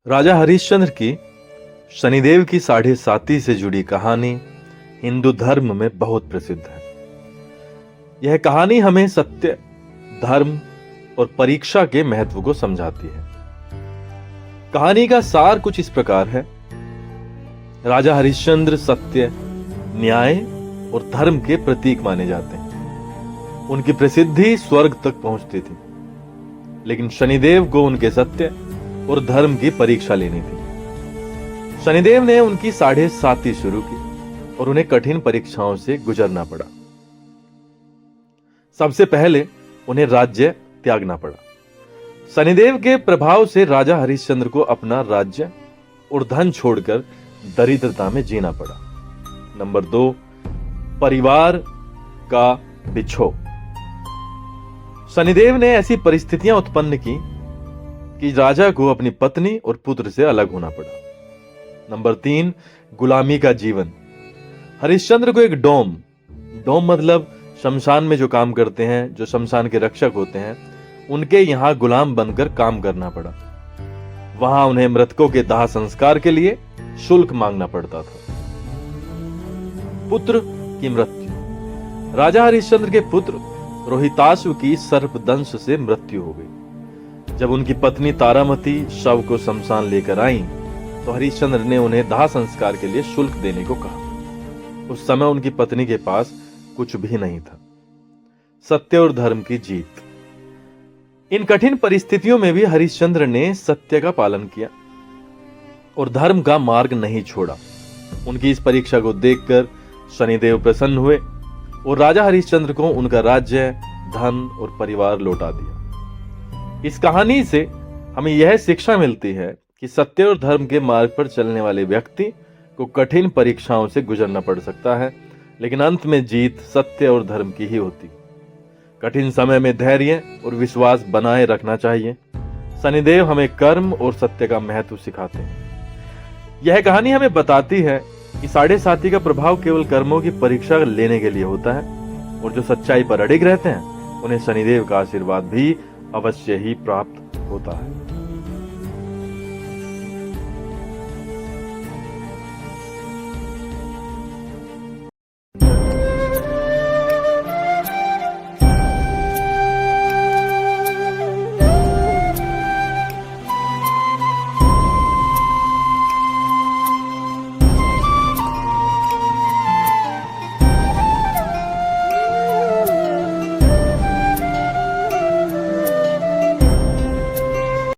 राजा हरिश्चंद्र की शनिदेव की साढ़े साती से जुड़ी कहानी हिंदू धर्म में बहुत प्रसिद्ध है। यह कहानी हमें सत्य, धर्म और परीक्षा के महत्व को समझाती है। कहानी का सार कुछ इस प्रकार है। राजा हरिश्चंद्र सत्य, न्याय और धर्म के प्रतीक माने जाते हैं। उनकी प्रसिद्धि स्वर्ग तक पहुंचती थी, लेकिन शनिदेव को उनके सत्य और धर्म की परीक्षा लेनी थी। शनिदेव ने उनकी साढ़े साती शुरू की और उन्हें कठिन परीक्षाओं से गुजरना पड़ा। सबसे पहले उन्हें राज्य त्यागना पड़ा। शनिदेव के प्रभाव से राजा हरिश्चंद्र को अपना राज्य और धन छोड़कर दरिद्रता में जीना पड़ा। नंबर 2, परिवार का बिछोह। शनिदेव ने ऐसी परिस्थितियां उत्पन्न की कि राजा को अपनी पत्नी और पुत्र से अलग होना पड़ा। नंबर 3, गुलामी का जीवन। हरिश्चंद्र को एक डोम मतलब शमशान में जो काम करते हैं, जो शमशान के रक्षक होते हैं, उनके यहां गुलाम बनकर काम करना पड़ा। वहां उन्हें मृतकों के दाह संस्कार के लिए शुल्क मांगना पड़ता था। पुत्र की मृत्यु। राजा हरिश्चंद्र के पुत्र रोहिताश्व की सर्पदंश से मृत्यु हो गई। जब उनकी पत्नी तारामती शव को शमशान लेकर आई तो हरिश्चंद्र ने उन्हें दाह संस्कार के लिए शुल्क देने को कहा। उस समय उनकी पत्नी के पास कुछ भी नहीं था। सत्य और धर्म की जीत। इन कठिन परिस्थितियों में भी हरिश्चंद्र ने सत्य का पालन किया और धर्म का मार्ग नहीं छोड़ा। उनकी इस परीक्षा को देखकर शनिदेव प्रसन्न हुए और राजा हरिश्चंद्र को उनका राज्य, धन और परिवार लौटा दिया। इस कहानी से हमें यह शिक्षा मिलती है कि सत्य और धर्म के मार्ग पर चलने वाले व्यक्ति को कठिन परीक्षाओं से गुजरना पड़ सकता है, लेकिन अंत में जीत सत्य और धर्म की ही होती। कठिन समय में धैर्य और विश्वास बनाए रखना चाहिए। शनिदेव हमें कर्म और सत्य का महत्व सिखाते हैं। यह कहानी हमें बताती है कि साढ़े साती का प्रभाव केवल कर्मों की परीक्षा लेने के लिए होता है, और जो सच्चाई पर अडिग रहते हैं उन्हें शनिदेव का आशीर्वाद भी अवश्य ही प्राप्त होता है।